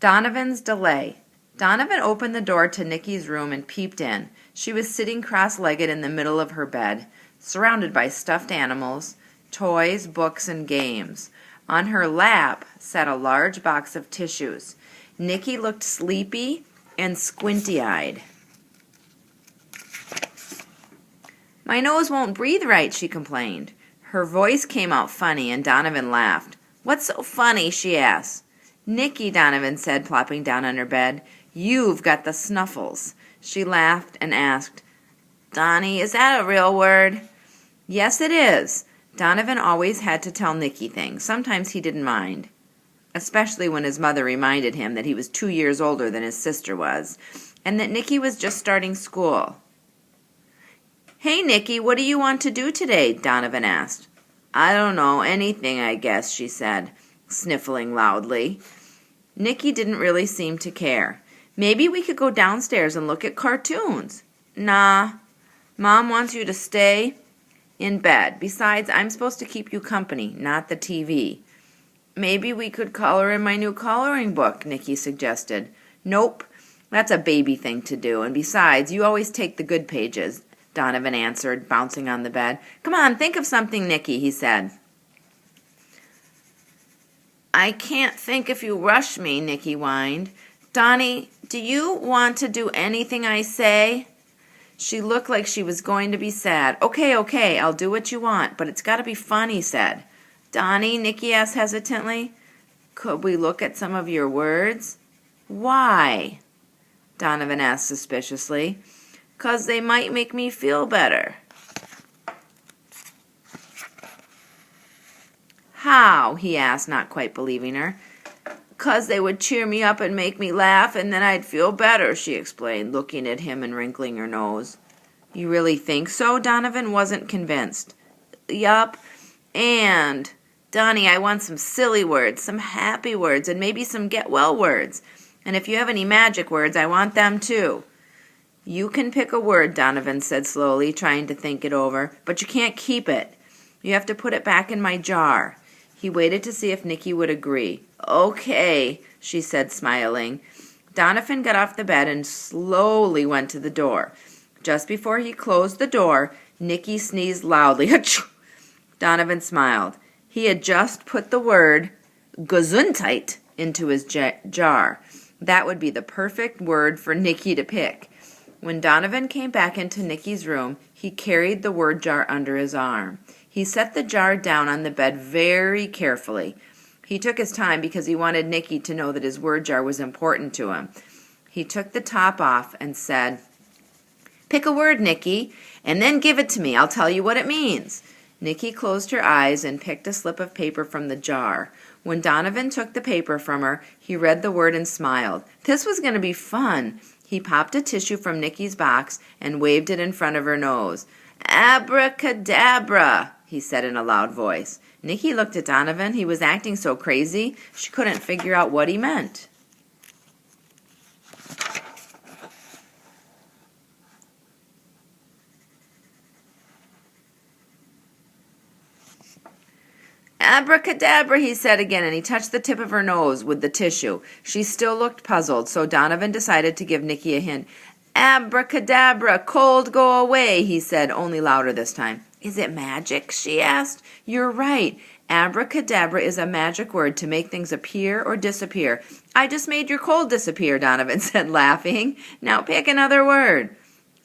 Donovan's delay. Donovan opened the door to Nikki's room and peeped in. She was sitting cross-legged in the middle of her bed, surrounded by stuffed animals, toys, books, and games. On her lap sat a large box of tissues. Nikki looked sleepy and squinty-eyed. "My nose won't breathe right," she complained. Her voice came out funny, and Donovan laughed. "What's so funny?" she asked. "Nikki," Donovan said, plopping down on her bed, "you've got the snuffles." She laughed and asked, "Donnie, is that a real word?" "Yes, it is." Donovan always had to tell Nikki things. Sometimes he didn't mind, especially when his mother reminded him that he was 2 years older than his sister was, and that Nikki was just starting school. "Hey, Nikki, what do you want to do today?" Donovan asked. "I don't know, anything, I guess," she said, sniffling loudly. Nikki didn't really seem to care. "Maybe we could go downstairs and look at cartoons." "Nah, Mom wants you to stay in bed. Besides, I'm supposed to keep you company, not the TV." "Maybe we could color in my new coloring book," Nikki suggested. "Nope, that's a baby thing to do, and besides, you always take the good pages," Donovan answered, bouncing on the bed. "Come on, think of something, Nikki," he said. "I can't think if you rush me," Nikki whined. "Donnie, do you want to do anything I say?" She looked like she was going to be sad. Okay, I'll do what you want, but it's got to be fun," he said. "Donnie," Nikki asked hesitantly, "could we look at some of your words?" "Why?" Donovan asked suspiciously. "'Cause they might make me feel better." "How?" he asked, not quite believing her. "'Cause they would cheer me up and make me laugh, and then I'd feel better," she explained, looking at him and wrinkling her nose. "You really think so?" Donovan wasn't convinced. "Yup, and, Donnie, I want some silly words, some happy words, and maybe some get-well words. And if you have any magic words, I want them too." "You can pick a word," Donovan said slowly, trying to think it over, "but you can't keep it. You have to put it back in my jar." He waited to see if Nikki would agree. "Okay," she said, smiling. Donovan got off the bed and slowly went to the door. Just before he closed the door, Nikki sneezed loudly. Achoo! Donovan smiled. He had just put the word Gesundheit into his jar. That would be the perfect word for Nikki to pick. When Donovan came back into Nikki's room, he carried the word jar under his arm. He set the jar down on the bed very carefully. He took his time because he wanted Nikki to know that his word jar was important to him. He took the top off and said, "Pick a word, Nikki, and then give it to me. I'll tell you what it means." Nikki closed her eyes and picked a slip of paper from the jar. When Donovan took the paper from her, he read the word and smiled. This was going to be fun. He popped a tissue from Nikki's box and waved it in front of her nose. "Abracadabra," he said in a loud voice. Nikki looked at Donovan. He was acting so crazy, she couldn't figure out what he meant. "Abracadabra," he said again, and he touched the tip of her nose with the tissue. She still looked puzzled, so Donovan decided to give Nikki a hint. "Abracadabra, cold go away," he said, only louder this time. "Is it magic?" she asked. "You're right. Abracadabra is a magic word to make things appear or disappear." "I just made your cold disappear," Donovan said, laughing. "Now pick another word."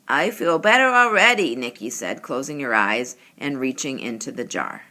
"I feel better already," Nikki said, closing her eyes and reaching into the jar.